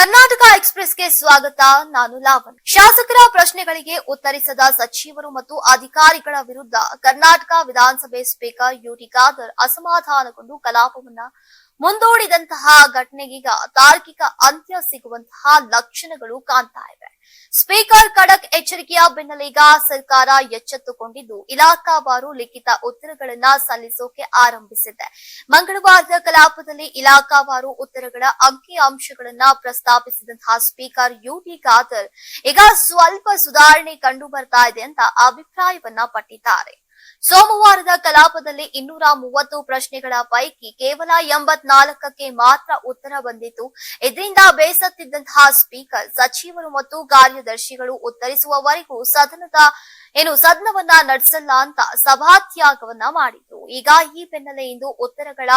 ಕರ್ನಾಟಕ ಎಕ್ಸ್‌ಪ್ರೆಸ್‌ಗೆ ಸ್ವಾಗತ. ನಾನು ಲಾವಣ್. ಶಾಸಕರ ಪ್ರಶ್ನೆಗಳಿಗೆ ಉತ್ತರಿಸದ ಸಚಿವರು ಮತ್ತು ಅಧಿಕಾರಿಗಳ ವಿರುದ್ಧ ಕರ್ನಾಟಕ ವಿಧಾನಸಭೆ ಸ್ಪೀಕರ್ ಯುಟಿ ಖಾದರ್ ಅಸಮಾಧಾನಗೊಂಡು ಕಲಾಪವನ್ನ ಮುಂದೂಡಿದಂತಹ ಘಟನೆಗೀಗ ತಾರ್ಕಿಕ ಅಂತ್ಯ ಸಿಗುವಂತಹ ಲಕ್ಷಣಗಳು ಕಾಣ್ತಾ ಇವೆ. ಸ್ಪೀಕರ್ ಖಡಕ್ ಎಚ್ಚರಿಕೆಯ ಬೆನ್ನಲ್ಲೀಗ ಸರ್ಕಾರ ಎಚ್ಚೆತ್ತುಕೊಂಡಿದ್ದು ಇಲಾಖಾವಾರು ಲಿಖಿತ ಉತ್ತರಗಳನ್ನ ಸಲ್ಲಿಸೋಕೆ ಆರಂಭಿಸಿದೆ. ಮಂಗಳವಾರದ ಕಲಾಪದಲ್ಲಿ ಇಲಾಖಾವಾರು ಉತ್ತರಗಳ ಅಂಕಿ ಅಂಶಗಳನ್ನ ಪ್ರಸ್ತಾಪಿಸಿದಂತಹ ಸ್ಪೀಕರ್ ಯುಟಿ ಖಾದರ್ ಈಗ ಸ್ವಲ್ಪ ಸುಧಾರಣೆ ಕಂಡು ಬರ್ತಾ ಇದೆ ಅಂತ ಅಭಿಪ್ರಾಯವನ್ನ ಪಟ್ಟಿದ್ದಾರೆ. ಸೋಮವಾರದ ಕಲಾಪದಲ್ಲಿ 230 ಪ್ರಶ್ನೆಗಳ ಪೈಕಿ ಕೇವಲ 84ಕ್ಕೆ ಮಾತ್ರ ಉತ್ತರ ಬಂದಿತ್ತು. ಇದರಿಂದ ಬೇಸತ್ತಿದ್ದಂತಹ ಸ್ಪೀಕರ್ ಸಚಿವರು ಮತ್ತು ಕಾರ್ಯದರ್ಶಿಗಳು ಉತ್ತರಿಸುವವರೆಗೂ ಸದನವನ್ನ ನಡೆಸಲ್ಲ ಅಂತ ಸಭಾತ್ಯಾಗವನ್ನ ಮಾಡಿದ್ರು. ಈಗ ಈ ಬೆನ್ನಲ್ಲೇ ಇಂದು ಉತ್ತರಗಳ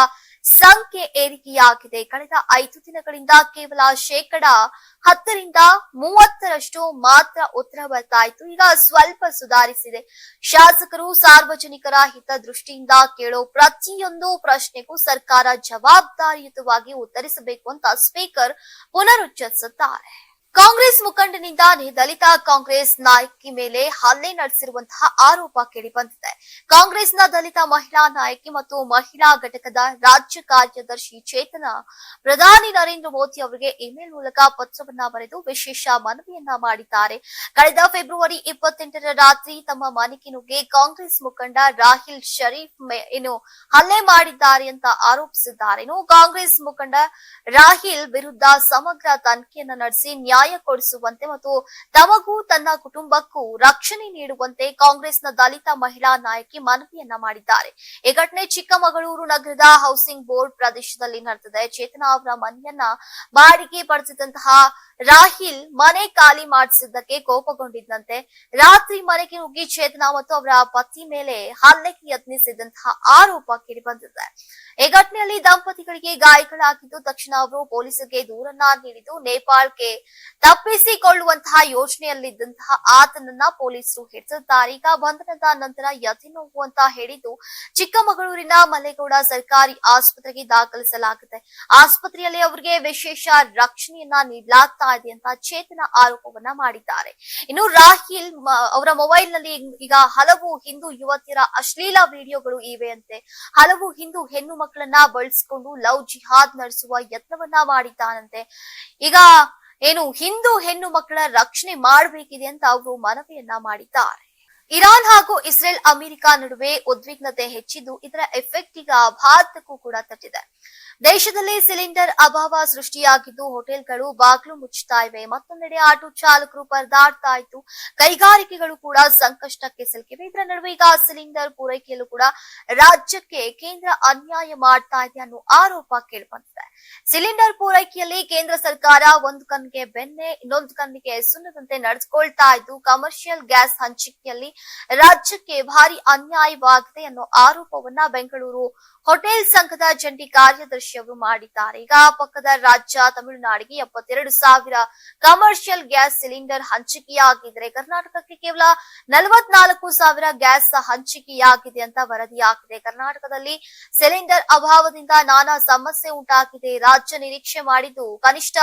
ಸಂಖ್ಯೆ ಏರಿಕೆಯಾಗಿದೆ. ಕಳೆದ 5 ದಿನಗಳಿಂದ ಕೇವಲ 10% 30% ಮಾತ್ರ ಉತ್ತರ ಬರ್ತಾ ಇತ್ತು. ಈಗ ಸ್ವಲ್ಪ ಸುಧಾರಿಸಿದೆ. ಶಾಸಕರು ಸಾರ್ವಜನಿಕರ ಹಿತದೃಷ್ಟಿಯಿಂದ ಕೇಳೋ ಪ್ರತಿಯೊಂದು ಪ್ರಶ್ನೆಗೂ ಸರ್ಕಾರ ಜವಾಬ್ದಾರಿಯುತವಾಗಿ ಉತ್ತರಿಸಬೇಕು ಅಂತ ಸ್ಪೀಕರ್ ಪುನರುಚ್ಚರಿಸುತ್ತಾರೆ. ಕಾಂಗ್ರೆಸ್ ಮುಖಂಡನಿಂದ ದಲಿತ ಕಾಂಗ್ರೆಸ್ ನಾಯಕಿ ಮೇಲೆ ಹಲ್ಲೆ ನಡೆಸಿರುವಂತಹ ಆರೋಪ ಕೇಳಿಬಂದಿದೆ. ಕಾಂಗ್ರೆಸ್ನ ದಲಿತ ಮಹಿಳಾ ನಾಯಕಿ ಮತ್ತು ಮಹಿಳಾ ಘಟಕದ ರಾಜ್ಯ ಕಾರ್ಯದರ್ಶಿ ಚೇತನ ಪ್ರಧಾನಿ ನರೇಂದ್ರ ಮೋದಿ ಅವರಿಗೆ ಇಮೇಲ್ ಮೂಲಕ ಪತ್ರವನ್ನ ಬರೆದು ವಿಶೇಷ ಮನವಿಯನ್ನ ಮಾಡಿದ್ದಾರೆ. ಕಳೆದ ಫೆಬ್ರವರಿ 28ರ ರಾತ್ರಿ ತಮ್ಮ ಮನೆಗೆ ನುಗ್ಗಿ ಕಾಂಗ್ರೆಸ್ ಮುಖಂಡ ರಾಹಿಲ್ ಶರೀಫ್ ಹಲ್ಲೆ ಮಾಡಿದ್ದಾರೆ ಅಂತ ಆರೋಪಿಸಿದ್ದಾರೆ. ಕಾಂಗ್ರೆಸ್ ಮುಖಂಡ ರಾಹಿಲ್ ವಿರುದ್ಧ ಸಮಗ್ರ ತನಿಖೆಯನ್ನ ನಡೆಸಿ ನ್ಯಾಯ ಕೊಡಿಸುವಂತೆ ಮತ್ತು ತಮಗೂ ತನ್ನ ಕುಟುಂಬಕ್ಕೂ ರಕ್ಷಣೆ ನೀಡುವಂತೆ ಕಾಂಗ್ರೆಸ್ನ ದಲಿತ ಮಹಿಳಾ ನಾಯಕಿ ಮನವಿಯನ್ನ ಮಾಡಿದ್ದಾರೆ. ಈ ಘಟನೆ ಚಿಕ್ಕಮಗಳೂರು ನಗರದ ಹೌಸಿಂಗ್ ಬೋರ್ಡ್ ಪ್ರದೇಶದಲ್ಲಿ ನಡೆದಿದೆ. ಚೇತನ ಅವರ ಮನೆಯನ್ನ ಬಾಡಿಗೆ ಪಡೆಸಿದಂತಹ ರಾಹಿಲ್ ಮನೆ ಖಾಲಿ ಮಾಡಿಸಿದ್ದಕ್ಕೆ ಕೋಪಗೊಂಡಿದ್ದಂತೆ ರಾತ್ರಿ ಮನೆಗೆ ನುಗ್ಗಿ ಚೇತನ ಮತ್ತು ಅವರ ಪತಿ ಮೇಲೆ ಹಲ್ಲೆಗೆ ಯತ್ನಿಸಿದಂತಹ ಆರೋಪ ಕೇಳಿಬಂದಿದೆ. ಈ ಘಟನೆಯಲ್ಲಿ ದಂಪತಿಗಳಿಗೆ ಗಾಯಗಳಾಗಿದ್ದು ತಕ್ಷಣ ಅವರು ಪೊಲೀಸರಿಗೆ ದೂರನ್ನ ನೀಡಿದ್ದು ನೇಪಾಳಕ್ಕೆ ತಪ್ಪಿಸಿಕೊಳ್ಳುವಂತಹ ಯೋಚನೆಯಲ್ಲಿದ್ದಂತಹ ಆತನನ್ನ ಪೊಲೀಸರು ಹಿಡಿದಿದ್ದಾರೆ. ಈಗ ಬಂಧನದ ನಂತರ ಯತಿ ನೋವು ಅಂತ ಹೇಳಿದ್ದು ಚಿಕ್ಕಮಗಳೂರಿನ ಮಲ್ಲೇಗೌಡ ಸರ್ಕಾರಿ ಆಸ್ಪತ್ರೆಗೆ ದಾಖಲಿಸಲಾಗಿದೆ. ಆಸ್ಪತ್ರೆಯಲ್ಲಿ ಅವರಿಗೆ ವಿಶೇಷ ರಕ್ಷಣೆಯನ್ನ ನೀಡಲಾಗ್ತಾ ಇದೆ ಅಂತ ಚೇತನ ಆರೋಪವನ್ನ ಮಾಡಿದ್ದಾರೆ. ಇನ್ನು ರಾಹಿಲ್ ಅವರ ಮೊಬೈಲ್ ನಲ್ಲಿ ಈಗ ಹಲವು ಹಿಂದೂ ಯುವತಿಯರ ಅಶ್ಲೀಲ ವಿಡಿಯೋಗಳು ಇವೆ ಅಂತೆ. ಹಲವು ಹಿಂದೂ ಹೆಣ್ಣು ಮಕ್ಕಳನ್ನ ಬಳಸಿಕೊಂಡು ಲವ್ ಜಿಹಾದ್ ನಡೆಸುವ ಯತ್ನವನ್ನ ಮಾಡಿದ್ದಾನಂತೆ. ಈಗ ಹಿಂದೂ ಹೆಣ್ಣು ಮಕ್ಕಳ ರಕ್ಷಣೆ ಮಾಡಬೇಕಿದೆ ಅಂತ ಅವರು ಮನವಿಯನ್ನ ಮಾಡಿದ್ದಾರೆ. ಇರಾನ್ ಹಾಗೂ ಇಸ್ರೇಲ್ ಅಮೆರಿಕ ನಡುವೆ ಉದ್ವಿಗ್ನತೆ ಹೆಚ್ಚಿದ್ದು ಇದರ ಎಫೆಕ್ಟ್ ಈಗ ಭಾರತಕ್ಕೂ ಕೂಡ ತಟ್ಟಿದೆ. ದೇಶದಲ್ಲಿ ಸಿಲಿಂಡರ್ ಅಭಾವ ಸೃಷ್ಟಿಯಾಗಿದ್ದು ಹೋಟೆಲ್ಗಳು ಬಾಗಿಲು ಮುಚ್ಚುತ್ತಾ ಇವೆ. ಮತ್ತೊಂದೆಡೆ ಆಟೋ ಚಾಲಕರು ಪರದಾಡ್ತಾ ಇದ್ದು ಕೈಗಾರಿಕೆಗಳು ಕೂಡ ಸಂಕಷ್ಟಕ್ಕೆ ಸಿಲುಕಿವೆ. ಇದರ ನಡುವೆ ಈಗ ಸಿಲಿಂಡರ್ ಪೂರೈಕೆಯಲ್ಲೂ ಕೂಡ ರಾಜ್ಯಕ್ಕೆ ಕೇಂದ್ರ ಅನ್ಯಾಯ ಮಾಡ್ತಾ ಇದೆ ಅನ್ನೋ ಆರೋಪ ಕೇಳಿಬಂದಿದೆ. ಸಿಲಿಂಡರ್ ಪೂರೈಕೆಯಲ್ಲಿ ಕೇಂದ್ರ ಸರ್ಕಾರ ಒಂದು ಕಣ್ಣಿಗೆ ಬೆಣ್ಣೆ ಇನ್ನೊಂದು ಕಣ್ಣಿಗೆ ಸುಣ್ಣದಂತೆ ನಡೆದುಕೊಳ್ತಾ ಇದ್ದು ಕಮರ್ಷಿಯಲ್ ಗ್ಯಾಸ್ ಹಂಚಿಕೆಯಲ್ಲಿ ರಾಜ್ಯಕ್ಕೆ ಭಾರಿ ಅನ್ಯಾಯವಾಗಿದೆ ಅನ್ನೋ ಆರೋಪವನ್ನ ಬೆಂಗಳೂರು ಹೋಟೆಲ್ ಸಂಘದ ಜಂಟಿ ಕಾರ್ಯದರ್ಶಿ ಅವರು ಮಾಡಿದ್ದಾರೆ. ಈಗ ಪಕ್ಕದ ರಾಜ್ಯ ತಮಿಳುನಾಡಿಗೆ 72,000 ಕಮರ್ಷಿಯಲ್ ಗ್ಯಾಸ್ ಸಿಲಿಂಡರ್ ಹಂಚಿಕೆಯಾಗಿದ್ರೆ ಕರ್ನಾಟಕಕ್ಕೆ ಕೇವಲ 44,000 ಗ್ಯಾಸ್ ಹಂಚಿಕೆಯಾಗಿದೆ ಅಂತ ವರದಿಯಾಗಿದೆ. ಕರ್ನಾಟಕದಲ್ಲಿ ಸಿಲಿಂಡರ್ ಅಭಾವದಿಂದ ನಾನಾ ಸಮಸ್ಯೆ ಉಂಟಾಗಿದೆ. ರಾಜ್ಯ ನಿರೀಕ್ಷೆ ಮಾಡಿದ್ದು ಕನಿಷ್ಠ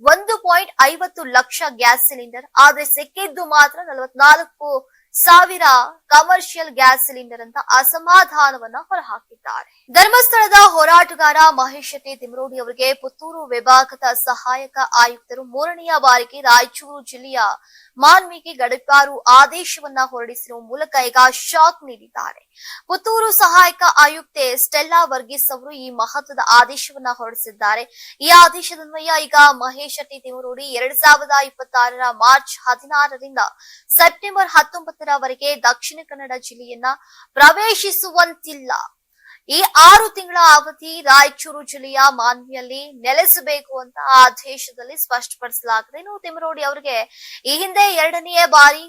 1.50 ಲಕ್ಷ ಗ್ಯಾಸ್ ಸಿಲಿಂಡರ್, ಆದ್ರೆ ಸಿಕ್ಕಿದ್ದು ಮಾತ್ರ 44,000 ಕಮರ್ಷಿಯಲ್ ಗ್ಯಾಸ್ ಸಿಲಿಂಡರ್ ಅಂತ ಅಸಮಾಧಾನವನ್ನ ಹೊರಹಾಕಿದ್ದಾರೆ. ಧರ್ಮಸ್ಥಳದ ಹೋರಾಟಗಾರ ಮಹೇಶ್ ಶೆಟ್ಟಿ ತಿಮರೋಡಿ ಅವರಿಗೆ ಪುತ್ತೂರು ವಿಭಾಗದ ಸಹಾಯಕ ಆಯುಕ್ತರು 3ನೇ ಬಾರಿಗೆ ರಾಯಚೂರು ಜಿಲ್ಲೆಯ ಮಾನ್ವಿಗೆ ಗಡೀಪಾರು ಆದೇಶವನ್ನ ಹೊರಡಿಸಿರುವ ಮೂಲಕ ಈಗ ಶಾಕ್ ನೀಡಿದ್ದಾರೆ. ಪುತ್ತೂರು ಸಹಾಯಕ ಆಯುಕ್ತೆ ಸ್ಟೆಲ್ಲಾ ವರ್ಗೀಸ್ ಅವರು ಈ ಮಹತ್ವದ ಆದೇಶವನ್ನ ಹೊರಡಿಸಿದ್ದಾರೆ. ಈ ಆದೇಶದನ್ವಯ ಈಗ ಮಹೇಶ್ ಶೆಟ್ಟಿ ತಿಮರೋಡಿ 2026ರ ಮಾರ್ಚ್ 16ರಿಂದ ಸೆಪ್ಟೆಂಬರ್ 19ರವರೆಗೆ ದಕ್ಷಿಣ ಕನ್ನಡ ಜಿಲ್ಲೆಯನ್ನ ಪ್ರವೇಶಿಸುವಂತಿಲ್ಲ. ಈ 6 ತಿಂಗಳ ಅವಧಿ ರಾಯಚೂರು ಜಿಲ್ಲೆಯ ಮಾನ್ವಿಯಲ್ಲಿ ನೆಲೆಸಬೇಕು ಅಂತ ಆದೇಶದಲ್ಲಿ ಸ್ಪಷ್ಟಪಡಿಸಲಾಗಿದೆ. ಇನ್ನು ತಿಮರೋಡಿ ಅವರಿಗೆ ಈ ಹಿಂದೆ 2ನೇ ಬಾರಿ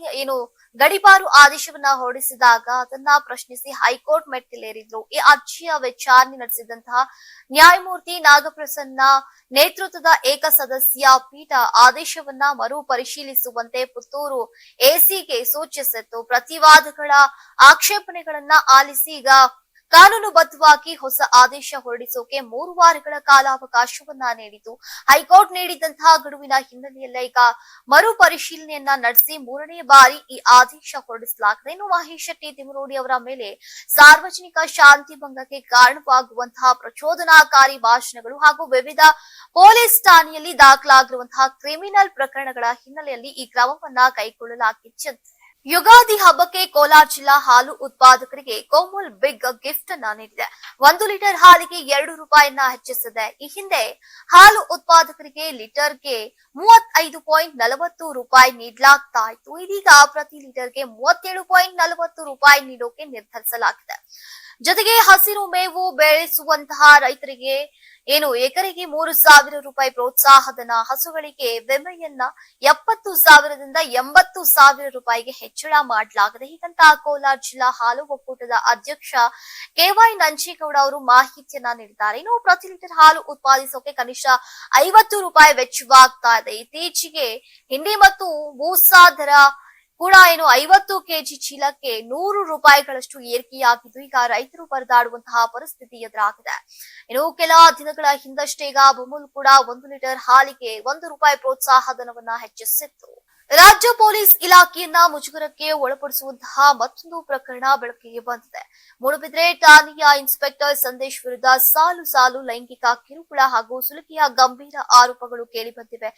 ಗಡೀಪಾರು ಆದೇಶವನ್ನ ಹೊರಡಿಸಿದಾಗ ಅದನ್ನ ಪ್ರಶ್ನಿಸಿ ಹೈಕೋರ್ಟ್ ಮೆಟ್ಟಿಲೇರಿದ್ರು. ಈ ಅರ್ಜಿಯ ವಿಚಾರಣೆ ನಡೆಸಿದಂತಹ ನ್ಯಾಯಮೂರ್ತಿ ನಾಗಪ್ರಸನ್ನ ನೇತೃತ್ವದ ಏಕಸದಸ್ಯ ಪೀಠ ಆದೇಶವನ್ನ ಮರು ಪರಿಶೀಲಿಸುವಂತೆ ಪುತ್ತೂರು ಎಸಿಗೆ ಸೂಚಿಸಿತ್ತು. ಪ್ರತಿವಾದಗಳ ಆಕ್ಷೇಪಣೆಗಳನ್ನ ಆಲಿಸಿ ಈಗ ಕಾನೂನುಬದ್ಧವಾಗಿ ಹೊಸ ಆದೇಶ ಹೊರಡಿಸೋಕೆ 3 ವಾರಗಳ ಕಾಲಾವಕಾಶವನ್ನ ನೀಡಿತು. ಹೈಕೋರ್ಟ್ ನೀಡಿದಂತಹ ಗಡುವಿನ ಹಿನ್ನೆಲೆಯಲ್ಲೇ ಈಗ ಮರುಪರಿಶೀಲನೆಯನ್ನ ನಡೆಸಿ 3ನೇ ಬಾರಿ ಈ ಆದೇಶ ಹೊರಡಿಸಲಾಗಿದೆ. ಇನ್ನು ಮಹೇಶ್ ಶೆಟ್ಟಿ ತಿಮರೋಡಿ ಅವರ ಮೇಲೆ ಸಾರ್ವಜನಿಕ ಶಾಂತಿ ಭಂಗಕ್ಕೆ ಕಾರಣವಾಗುವಂತಹ ಪ್ರಚೋದನಾಕಾರಿ ಭಾಷಣಗಳು ಹಾಗೂ ವಿವಿಧ ಪೊಲೀಸ್ ಠಾಣೆಯಲ್ಲಿ ದಾಖಲಾಗಿರುವಂತಹ ಕ್ರಿಮಿನಲ್ ಪ್ರಕರಣಗಳ ಹಿನ್ನೆಲೆಯಲ್ಲಿ ಈ ಕ್ರಮವನ್ನ ಕೈಗೊಳ್ಳಲಾಗಿತ್ತು. ಯುಗಾದಿ ಹಬ್ಬಕ್ಕೆ ಕೋಲಾರ ಜಿಲ್ಲಾ ಹಾಲು ಉತ್ಪಾದಕರಿಗೆ ಕೋಮಲ್ ಬಿಗ್ ಗಿಫ್ಟ್ ಅನ್ನ ನೀಡಿದೆ. 1 ಲೀಟರ್ ಹಾಲಿಗೆ 2 ರೂಪಾಯಿಯನ್ನ ಹೆಚ್ಚಿಸಿದೆ. ಈ ಹಿಂದೆ ಹಾಲು ಉತ್ಪಾದಕರಿಗೆ ಲೀಟರ್ಗೆ 35.40 ರೂಪಾಯಿ ನೀಡಲಾಗ್ತಾ ಇತ್ತು. ಇದೀಗ ಪ್ರತಿ ಲೀಟರ್ಗೆ 37.40 ರೂಪಾಯಿ ನೀಡೋಕೆ ನಿರ್ಧರಿಸಲಾಗಿದೆ. ಜೊತೆಗೆ ಹಸಿರು ಮೇವು ಬೆಳೆಸುವಂತಹ ರೈತರಿಗೆ ಎಕರೆಗೆ 3,000 ರೂಪಾಯಿ ಪ್ರೋತ್ಸಾಹಧನ, ಹಸುಗಳಿಗೆ ವಿಮೆಯನ್ನ 70,000ದಿಂದ 80,000 ರೂಪಾಯಿಗೆ ಹೆಚ್ಚಳ ಮಾಡಲಾಗಿದೆ. ಹೀಗಂತ ಕೋಲಾರ ಜಿಲ್ಲಾ ಹಾಲು ಒಕ್ಕೂಟದ ಅಧ್ಯಕ್ಷ ಕೆವೈ ನಂಜೇಗೌಡ ಅವರು ಮಾಹಿತಿಯನ್ನ ನೀಡಿದ್ದಾರೆ. ಇನ್ನು ಪ್ರತಿ ಲೀಟರ್ ಹಾಲು ಉತ್ಪಾದಿಸೋಕೆ ಕನಿಷ್ಠ 50 ರೂಪಾಯಿ ವೆಚ್ಚವಾಗ್ತಾ ಇದೆ. ಇತ್ತೀಚೆಗೆ ಹಿಂಡಿ ಮತ್ತು ಬೂಸಾ ದರ ಕೂಡ 50 ಕೆಜಿ ಚೀಲಕ್ಕೆ 100 ರೂಪಾಯಿಗಳಷ್ಟು ಏರಿಕೆಯಾಗಿದ್ದು ಈಗ ರೈತರು ಪರದಾಡುವಂತಹ ಪರಿಸ್ಥಿತಿ ಎದುರಾಗಿದೆ. ಇನ್ನು ಕೆಲ ದಿನಗಳ ಹಿಂದಷ್ಟೇ ಈಗ ಅಮೂಲ್ ಕೂಡ 1 ಲೀಟರ್ ಹಾಲಿಗೆ 1 ರೂಪಾಯಿ ಪ್ರೋತ್ಸಾಹಧನವನ್ನ ಹೆಚ್ಚಿಸಿತ್ತು. ರಾಜ್ಯ ಪೊಲೀಸ್ ಇಲಾಖೆಯನ್ನ ಮುಜುಗರಕ್ಕೆ ಒಳಪಡಿಸುವಂತಹ ಮತ್ತೊಂದು ಪ್ರಕರಣ ಬೆಳಕಿಗೆ ಬಂದಿದೆ. ಮೂಡುಬಿದ್ರೆ ಠಾಣೆಯ ಇನ್ಸ್ಪೆಕ್ಟರ್ ಸಂದೇಶ್ ವಿರುದ್ಧ ಸಾಲು ಲೈಂಗಿಕ ಕಿರುಕುಳ ಹಾಗೂ ಸುಲಿಗೆಯ ಗಂಭೀರ ಆರೋಪಗಳು ಕೇಳಿಬಂದಿವೆ.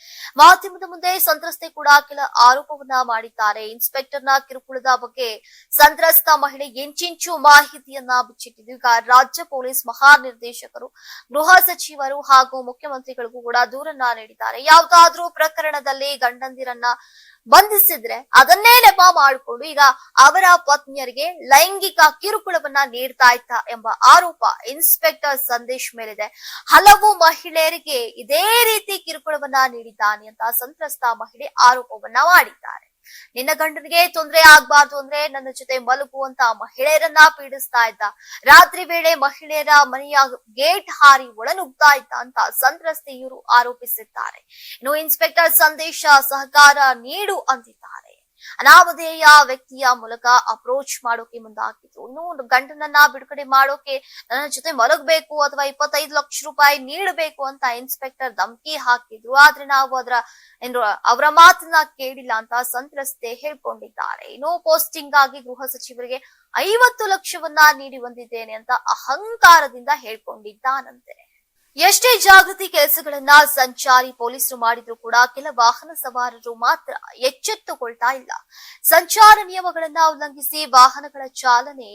ಮಾಧ್ಯಮದ ಮುಂದೆ ಸಂತ್ರಸ್ತೆ ಕೂಡ ಕೆಲ ಆರೋಪವನ್ನ ಮಾಡಿದ್ದಾರೆ. ಇನ್ಸ್ಪೆಕ್ಟರ್ನ ಕಿರುಕುಳದ ಬಗ್ಗೆ ಸಂತ್ರಸ್ತ ಮಹಿಳೆ ಎಂಚಿಂಚು ಮಾಹಿತಿಯನ್ನ ಬಿಚ್ಚಿಟ್ಟಿದ್ದು ಈಗ ರಾಜ್ಯ ಪೊಲೀಸ್ ಮಹಾನಿರ್ದೇಶಕರು, ಗೃಹ ಸಚಿವರು ಹಾಗೂ ಮುಖ್ಯಮಂತ್ರಿಗಳಿಗೂ ಕೂಡ ದೂರನ್ನ ನೀಡಿದ್ದಾರೆ. ಯಾವುದಾದ್ರೂ ಪ್ರಕರಣದಲ್ಲಿ ಗಂಡಂದಿರನ್ನ ಬಂಧಿಸಿದ್ರೆ ಅದನ್ನೇ ನೆಪ ಮಾಡಿಕೊಂಡು ಈಗ ಅವರ ಪತ್ನಿಯರಿಗೆ ಲೈಂಗಿಕ ಕಿರುಕುಳವನ್ನ ನೀಡ್ತಾ ಇದ್ದ ಎಂಬ ಆರೋಪ ಇನ್ಸ್ಪೆಕ್ಟರ್ ಸಂದೇಶ್ ಮೇಲಿದೆ. ಹಲವು ಮಹಿಳೆಯರಿಗೆ ಇದೇ ರೀತಿ ಕಿರುಕುಳವನ್ನ ನೀಡಿದ್ದಾನೆ ಅಂತ ಸಂತ್ರಸ್ತ ಮಹಿಳೆ ಆರೋಪವನ್ನ ಮಾಡಿದ್ದಾರೆ. ನಿನ್ನ ಗಂಡನಿಗೆ ತೊಂದರೆ ಆಗ್ಬಾರ್ದು ಅಂದ್ರೆ ನನ್ನ ಜೊತೆ ಮಲಗುವಂತ ಮಹಿಳೆಯರನ್ನ ಪೀಡಿಸ್ತಾ ಇದ್ದ, ರಾತ್ರಿ ವೇಳೆ ಮಹಿಳೆಯರ ಮನೆಯ ಗೇಟ್ ಹಾರಿ ಒಳನುಗ್ತಾ ಇದ್ದ ಅಂತ ಸಂತ್ರಸ್ತೆಯರು ಆರೋಪಿಸಿದ್ದಾರೆ. ಇನ್ನು ಇನ್ಸ್ಪೆಕ್ಟರ್ ಸಂದೇಶ ಸಹಕಾರ ನೀಡು ಅಂದಿದ್ದಾರೆ. ಅನಾಮಧೇಯ ವ್ಯಕ್ತಿಯ ಮೂಲಕ ಅಪ್ರೋಚ್ ಮಾಡೋಕೆ ಮುಂದಾಗಿತ್ತು. ಇನ್ನು ಗಂಡನನ್ನ ಬಿಡುಗಡೆ ಮಾಡೋಕೆ ನನ್ನ ಜೊತೆ ಮಲಗಬೇಕು ಅಥವಾ 25 ಲಕ್ಷ ರೂಪಾಯಿ ನೀಡಬೇಕು ಅಂತ ಇನ್ಸ್ಪೆಕ್ಟರ್ ಧಮಕಿ ಹಾಕಿದ್ರು. ಆದ್ರೆ ನಾವು ಅವರ ಮಾತನ್ನ ಕೇಳಿಲ್ಲ ಅಂತ ಸಂತ್ರಸ್ತೆ ಹೇಳ್ಕೊಂಡಿದ್ದಾರೆ. ಇನ್ನು ಪೋಸ್ಟಿಂಗ್ ಆಗಿ ಗೃಹ ಸಚಿವರಿಗೆ 50 ಲಕ್ಷವನ್ನ ನೀಡಿ ಬಂದಿದ್ದೇನೆ ಅಂತ ಅಹಂಕಾರದಿಂದ ಹೇಳ್ಕೊಂಡಿದ್ದಾನಂತೆ. ಎಷ್ಟೇ ಜಾಗೃತಿ ಕೆಲಸಗಳನ್ನ ಸಂಚಾರಿ ಪೊಲೀಸರು ಮಾಡಿದ್ರು ಕೂಡ ಕೆಲ ವಾಹನ ಸವಾರರು ಮಾತ್ರ ಎಚ್ಚೆತ್ತುಕೊಳ್ತಾ ಇಲ್ಲ. ಸಂಚಾರ ನಿಯಮಗಳನ್ನ ಉಲ್ಲಂಘಿಸಿ ವಾಹನಗಳ ಚಾಲನೆ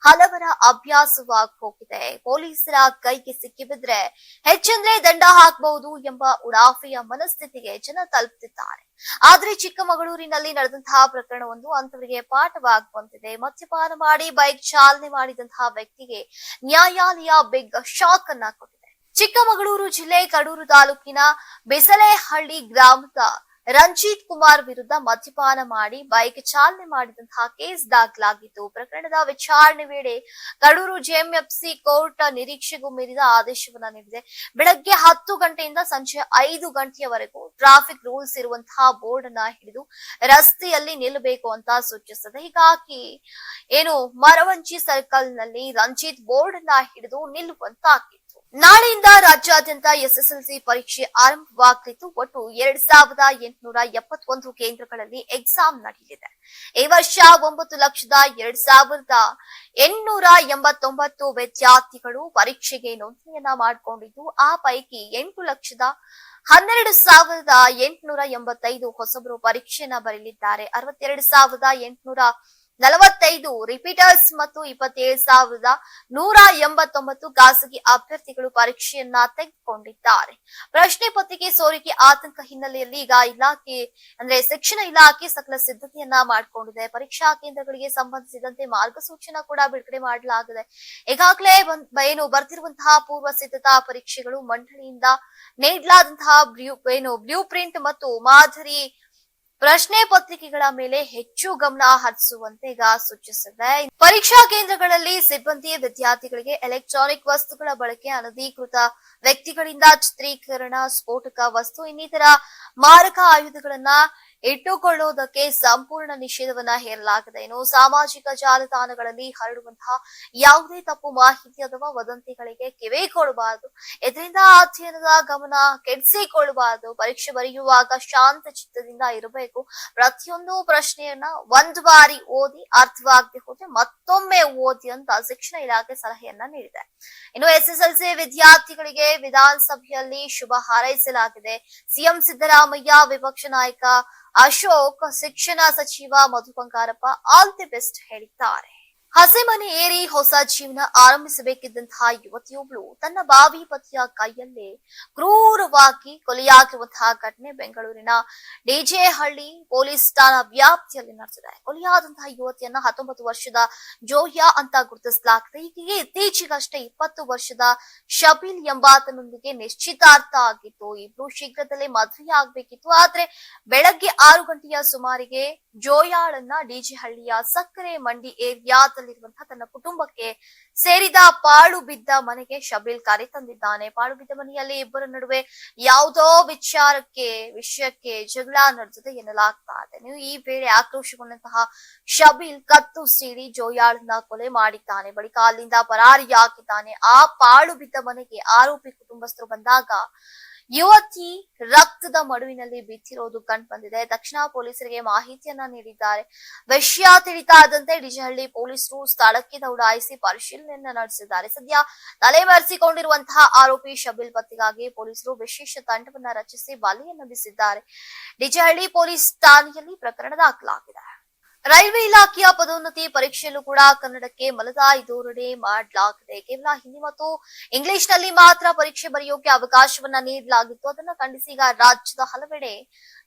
ಹಲವರ ಅಭ್ಯಾಸವಾಗಿ ಹೋಗಿದೆ. ಪೊಲೀಸರ ಕೈಗೆ ಸಿಕ್ಕಿಬಿದ್ರೆ ಹೆಚ್ಚಂದ್ರೆ ದಂಡ ಹಾಕಬಹುದು ಎಂಬ ಉಡಾಫೆಯ ಮನಸ್ಥಿತಿಗೆ ಜನ ತಲುಪುತ್ತಿದ್ದಾರೆ. ಆದ್ರೆ ಚಿಕ್ಕಮಗಳೂರಿನಲ್ಲಿ ನಡೆದಂತಹ ಪ್ರಕರಣವೊಂದು ಅಂತವರಿಗೆ ಪಾಠವಾಗಿ ಬಂದಿದೆ. ಮದ್ಯಪಾನ ಮಾಡಿ ಬೈಕ್ ಚಾಲನೆ ಮಾಡಿದಂತಹ ವ್ಯಕ್ತಿಗೆ ನ್ಯಾಯಾಲಯ ಬಿಗ್ ಶಾಕ್ ಅನ್ನ ಕೊಟ್ಟಿದೆ. ಚಿಕ್ಕಮಗಳೂರು ಜಿಲ್ಲೆ ಕಡೂರು ತಾಲೂಕಿನ ಬೆಸಲೆಹಳ್ಳಿ ಗ್ರಾಮದ ರಂಜಿತ್ ಕುಮಾರ್ ವಿರುದ್ಧ ಮದ್ಯಪಾನ ಮಾಡಿ ಬೈಕ್ ಚಾಲನೆ ಮಾಡಿದಂತಹ ಕೇಸ್ ದಾಖಲಾಗಿತ್ತು. ಪ್ರಕರಣದ ವಿಚಾರಣೆ ವೇಳೆ ಕಡೂರು ಜೆಎಂಎಫ್ಸಿ ಕೋರ್ಟ್ ನಿರೀಕ್ಷೆಗೂ ಮೀರಿದ ಆದೇಶವನ್ನ ನೀಡಿದೆ. ಬೆಳಗ್ಗೆ 10 ಗಂಟೆಯಿಂದ ಸಂಜೆ 5 ಗಂಟೆಯವರೆಗೂ ಟ್ರಾಫಿಕ್ ರೂಲ್ಸ್ ಇರುವಂತಹ ಬೋರ್ಡ್ ಅನ್ನ ಹಿಡಿದು ರಸ್ತೆಯಲ್ಲಿ ನಿಲ್ಲಬೇಕು ಅಂತ ಸೂಚಿಸಿದೆ. ಹೀಗಾಗಿ ಮರವಂಚಿ ಸರ್ಕಲ್ ನಲ್ಲಿ ರಂಜಿತ್ ಬೋರ್ಡ್ ಅನ್ನ ಹಿಡಿದು ನಿಲ್ಲುವಂತಾಗಿತ್ತು. ನಾಳೆಯಿಂದ ರಾಜ್ಯಾದ್ಯಂತ ಎಸ್ಎಸ್ಎಲ್ಸಿ ಪರೀಕ್ಷೆ ಆರಂಭವಾಗಲಿದ್ದು ಒಟ್ಟು 2871 ಕೇಂದ್ರಗಳಲ್ಲಿ ಎಕ್ಸಾಮ್ ನಡೆಯಲಿದೆ. ಈ ವರ್ಷ 9,02,889 ವಿದ್ಯಾರ್ಥಿಗಳು ಪರೀಕ್ಷೆಗೆ ನೋಂದಣಿಯನ್ನ ಮಾಡಿಕೊಂಡಿದ್ದು ಆ ಪೈಕಿ 8,12,885 ಹೊಸಬರು ಪರೀಕ್ಷೆಯನ್ನ ಬರೆಯಲಿದ್ದಾರೆ. 62,845 ರಿಪೀಟರ್ಸ್ ಮತ್ತು 27,189 ಖಾಸಗಿ ಅಭ್ಯರ್ಥಿಗಳು ಪರೀಕ್ಷೆಯನ್ನ ತೆಗೆದುಕೊಂಡಿದ್ದಾರೆ. ಪ್ರಶ್ನೆ ಪತ್ರಿಕೆ ಸೋರಿಕೆ ಆತಂಕ ಹಿನ್ನೆಲೆಯಲ್ಲಿ ಈಗ ಶಿಕ್ಷಣ ಇಲಾಖೆ ಸಕಲ ಸಿದ್ಧತೆಯನ್ನ ಮಾಡಿಕೊಂಡಿದೆ. ಪರೀಕ್ಷಾ ಕೇಂದ್ರಗಳಿಗೆ ಸಂಬಂಧಿಸಿದಂತೆ ಮಾರ್ಗಸೂಚಿಯನ್ನ ಕೂಡ ಬಿಡುಗಡೆ ಮಾಡಲಾಗಿದೆ. ಈಗಾಗಲೇ ಬರ್ತಿರುವಂತಹ ಪೂರ್ವ ಸಿದ್ಧತಾ ಪರೀಕ್ಷೆಗಳು ಮಂಡಳಿಯಿಂದ ನೀಡಲಾದಂತಹ ಬ್ಲೂ ಪ್ರಿಂಟ್ ಮತ್ತು ಮಾದರಿ ಪ್ರಶ್ನೆ ಪತ್ರಿಕೆಗಳ ಮೇಲೆ ಹೆಚ್ಚು ಗಮನ ಹರಿಸುವಂತೆ ಈಗ ಸೂಚಿಸಿದೆ. ಪರೀಕ್ಷಾ ಕೇಂದ್ರಗಳಲ್ಲಿ ಸಿಬ್ಬಂದಿ ವಿದ್ಯಾರ್ಥಿಗಳಿಗೆ ಎಲೆಕ್ಟ್ರಾನಿಕ್ ವಸ್ತುಗಳ ಬಳಕೆ, ಅನಧಿಕೃತ ವ್ಯಕ್ತಿಗಳಿಂದ ಚಿತ್ರೀಕರಣ, ಸ್ಫೋಟಕ ವಸ್ತು ಇನ್ನಿತರ ಮಾರಕ ಆಯುಧಗಳನ್ನ ಇಟ್ಟುಕೊಳ್ಳುವುದಕ್ಕೆ ಸಂಪೂರ್ಣ ನಿಷೇಧವನ್ನ ಹೇರಲಾಗಿದೆ. ಇನ್ನು ಸಾಮಾಜಿಕ ಜಾಲತಾಣಗಳಲ್ಲಿ ಹರಡುವಂತಹ ಯಾವುದೇ ತಪ್ಪು ಮಾಹಿತಿ ಅಥವಾ ವದಂತಿಗಳಿಗೆ ಕಿವಿ ಕೊಡಬಾರದು. ಇದರಿಂದ ಅಧ್ಯಯನದ ಗಮನ ಕೆಡಿಸಿಕೊಳ್ಳಬಾರದು. ಪರೀಕ್ಷೆ ಬರೆಯುವಾಗ ಶಾಂತ ಚಿತ್ತದಿಂದ ಇರಬೇಕು. ಪ್ರತಿಯೊಂದು ಪ್ರಶ್ನೆಯನ್ನ ಒಂದು ಬಾರಿ ಓದಿ ಅರ್ಥವಾಗದೆ ಹೋದ್ರೆ ಮತ್ತೊಮ್ಮೆ ಓದಿ ಅಂತ ಶಿಕ್ಷಣ ಇಲಾಖೆ ಸಲಹೆಯನ್ನ ನೀಡಿದೆ. ಇನ್ನು ಎಸ್ಎಸ್ಎಲ್ಸಿ ವಿದ್ಯಾರ್ಥಿಗಳಿಗೆ ವಿಧಾನಸಭೆಯಲ್ಲಿ ಶುಭ ಹಾರೈಸಲಾಗಿದೆ. ಸಿಎಂ ಸಿದ್ದರಾಮಯ್ಯ, ವಿಪಕ್ಷ ನಾಯಕ ಅಶೋಕ್, ಶಿಕ್ಷಣ ಸಚಿವ Madhu Bangarappa all the best ಹೇಳಿದ್ದಾರೆ. ಹಸೆಮಣೆ ಏರಿ ಹೊಸ ಜೀವನ ಆರಂಭಿಸಬೇಕಿದ್ದಂತಹ ಯುವತಿಯೊಬ್ಬಳು ತನ್ನ ಬಾವಿ ಪತಿಯ ಕೈಯಲ್ಲೇ ಕ್ರೂರವಾಗಿ ಕೊಲೆಯಾಗಿರುವಂತಹ ಘಟನೆ ಬೆಂಗಳೂರಿನ ಡಿಜೆಹಳ್ಳಿ ಪೊಲೀಸ್ ಠಾಣಾ ವ್ಯಾಪ್ತಿಯಲ್ಲಿ ನಡೆದಿದೆ. ಕೊಲೆಯಾದಂತಹ ಯುವತಿಯನ್ನ 19 ವರ್ಷದ ಜೋಯಾ ಅಂತ ಗುರುತಿಸಲಾಗಿದೆ. ಈಕೆಗೆ ಇತ್ತೀಚೆಗಷ್ಟೇ 20 ವರ್ಷದ ಶಬೀಲ್ ಎಂಬಾತನೊಂದಿಗೆ ನಿಶ್ಚಿತಾರ್ಥ ಆಗಿತ್ತು. ಇಬ್ರು ಶೀಘ್ರದಲ್ಲೇ ಮದುವೆಯಾಗಬೇಕಿತ್ತು. ಆದ್ರೆ ಬೆಳಗ್ಗೆ 6 ಗಂಟೆಯ ಸುಮಾರಿಗೆ ಜೋಯಾಳನ್ನ ಡಿಜೆಹಳ್ಳಿಯ ಸಕ್ಕರೆ ಮಂಡಿ ಏರಿಯಾದಲ್ಲಿರುವಂತಹ ತನ್ನ ಕುಟುಂಬಕ್ಕೆ ಸೇರಿದ ಪಾಳು ಬಿದ್ದ ಮನೆಗೆ ಶಬೀಲ್ ಕರೆ ತಂದಿದ್ದಾನೆ. ಪಾಳು ಬಿದ್ದ ಮನೆಯಲ್ಲಿ ಇಬ್ಬರ ನಡುವೆ ಯಾವುದೋ ವಿಷಯಕ್ಕೆ ಜಗಳ ನಡೆದಿದೆ ಎನ್ನಲಾಗ್ತಾ ಇದೆ. ನೀವು ಈ ವೇಳೆ ಆಕ್ರೋಶಗೊಂಡಂತಹ ಶಬೀಲ್ ಕತ್ತು ಸೀಳಿ ಜೋಯಾಳನ್ನ ಕೊಲೆ ಮಾಡಿದ್ದಾನೆ. ಬಳಿಕ ಅಲ್ಲಿಂದ ಪರಾರಿಯಾಗಿದ್ದಾನೆ. ಆ ಪಾಳು ಬಿದ್ದ ಮನೆಗೆ ಆರೋಪಿ ಕುಟುಂಬಸ್ಥರು ಬಂದಾಗ ಯುವತಿ ರಕ್ತದ ಮಡುವಿನಲ್ಲಿ ಬಿದ್ದಿರೋದು ಕಂಡುಬಂದಿದೆ. ತಕ್ಷಣ ಪೊಲೀಸರಿಗೆ ಮಾಹಿತಿಯನ್ನ ನೀಡಿದ್ದಾರೆ. ವಿಷಯ ತಿಳಿತಾದಂತೆ ಡಿಜೆಹಳ್ಳಿ ಪೊಲೀಸರು ಸ್ಥಳಕ್ಕೆ ದೌಡಾಯಿಸಿ ಪರಿಶೀಲನೆಯನ್ನ ನಡೆಸಿದ್ದಾರೆ. ಸದ್ಯ ತಲೆಮರೆಸಿಕೊಂಡಿರುವಂತಹ ಆರೋಪಿ ಶಬೀಲ್ ಪತ್ತೆಗಾಗಿ ಪೊಲೀಸರು ವಿಶೇಷ ತಂಡವನ್ನ ರಚಿಸಿ ಬಲೆಯನ್ನು ಬೀಸಿದ್ದಾರೆ. ಡಿಜೆಹಳ್ಳಿ ಪೊಲೀಸ್ ಠಾಣೆಯಲ್ಲಿ ಪ್ರಕರಣ ದಾಖಲಾಗಿದೆ. ರೈಲ್ವೆ ಇಲಾಖೆಯ ಪದೋನ್ನತಿ ಪರೀಕ್ಷೆಯಲ್ಲೂ ಕೂಡ ಕನ್ನಡಕ್ಕೆ ಮಲತಾಯಿ ಧೋರಣೆ ಮಾಡಲಾಗಿದೆ. ಕೇವಲ ಹಿಂದಿ ಮತ್ತು ಇಂಗ್ಲಿಷ್ ನಲ್ಲಿ ಮಾತ್ರ ಪರೀಕ್ಷೆ ಬರೆಯೋಕೆ ಅವಕಾಶವನ್ನ ನೀಡಲಾಗಿತ್ತು. ಅದನ್ನ ಖಂಡಿಸಿ ಈಗ ರಾಜ್ಯದ ಹಲವೆಡೆ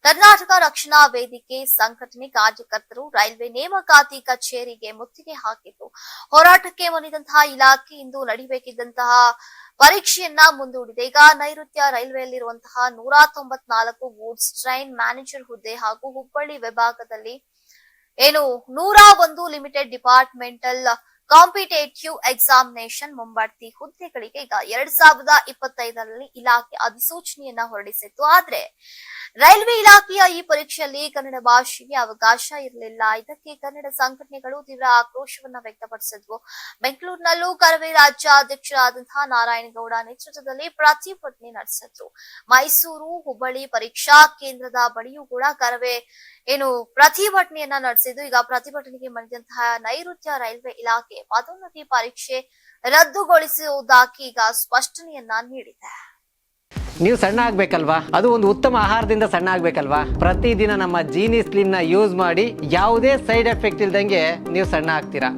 ಕರ್ನಾಟಕ ರಕ್ಷಣಾ ವೇದಿಕೆ ಸಂಘಟನೆ ಕಾರ್ಯಕರ್ತರು ರೈಲ್ವೆ ನೇಮಕಾತಿ ಕಚೇರಿಗೆ ಮುತ್ತಿಗೆ ಹಾಕಿತ್ತು. ಹೋರಾಟಕ್ಕೆ ಮಣಿದಂತಹ ಇಲಾಖೆ ಇಂದು ನಡೆಯಬೇಕಿದ್ದಂತಹ ಪರೀಕ್ಷೆಯನ್ನ ಮುಂದೂಡಿದೆ. ಈಗ ನೈಋತ್ಯ ರೈಲ್ವೆಯಲ್ಲಿರುವಂತಹ 194 ಗೂಡ್ಸ್ ಟ್ರೈನ್ ಮ್ಯಾನೇಜರ್ ಹುದ್ದೆ ಹಾಗೂ ಹುಬ್ಬಳ್ಳಿ ವಿಭಾಗದಲ್ಲಿ 101 ಲಿಮಿಟೆಡ್ ಡಿಪಾರ್ಟ್ಮೆಂಟಲ್ ಕಾಂಪಿಟೇಟಿವ್ ಎಕ್ಸಾಮಿನೇಷನ್ ಮುಂಬಡ್ತಿ ಹುದ್ದೆಗಳಿಗೆ ಈಗ 2025ರಲ್ಲಿ ಇಲಾಖೆ ಅಧಿಸೂಚನೆಯನ್ನ ಹೊರಡಿಸಿತ್ತು. ಆದ್ರೆ ರೈಲ್ವೆ ಇಲಾಖೆಯ ಈ ಪರೀಕ್ಷೆಯಲ್ಲಿ ಕನ್ನಡ ಭಾಷೆಗೆ ಅವಕಾಶ ಇರಲಿಲ್ಲ. ಇದಕ್ಕೆ ಕನ್ನಡ ಸಂಘಟನೆಗಳು ತೀವ್ರ ಆಕ್ರೋಶವನ್ನ ವ್ಯಕ್ತಪಡಿಸಿದ್ವು. ಬೆಂಗಳೂರಿನಲ್ಲೂ ಕರವೇ ರಾಜ್ಯಾಧ್ಯಕ್ಷರಾದಂತಹ ನಾರಾಯಣಗೌಡ ನೇತೃತ್ವದಲ್ಲಿ ಪ್ರತಿಭಟನೆ ನಡೆಸಿದ್ರು. ಮೈಸೂರು, ಹುಬ್ಬಳ್ಳಿ ಪರೀಕ್ಷಾ ಕೇಂದ್ರದ ಬಳಿಯೂ ಕೂಡ ಕರವೇ ಪ್ರತಿಭಟನೆಯನ್ನ ನಡೆಸಿದ್ದು. ಈಗ ಪ್ರತಿಭಟನೆಗೆ ಮಣಿದಂತಹ ನೈಋತ್ಯ ರೈಲ್ವೆ ಇಲಾಖೆ ಪದೋನ್ನತಿ ಪರೀಕ್ಷೆ ರದ್ದುಗೊಳಿಸುವುದಾಗಿ ಈಗ ಸ್ಪಷ್ಟನೆಯನ್ನ ನೀಡಿದೆ. ನೀವು ಸಣ್ಣ ಆಗ್ಬೇಕಲ್ವಾ? ಅದು ಒಂದು ಉತ್ತಮ ಆಹಾರದಿಂದ ಸಣ್ಣ ಆಗ್ಬೇಕಲ್ವಾ? ಪ್ರತಿದಿನ ನಮ್ಮ ಜೀನಿ ಸ್ಲಿಮ್ ನ ಯೂಸ್ ಮಾಡಿ ಯಾವುದೇ ಸೈಡ್ ಎಫೆಕ್ಟ್ ಇಲ್ದಂಗೆ ನೀವು ಸಣ್ಣ ಆಗ್ತೀರಾ.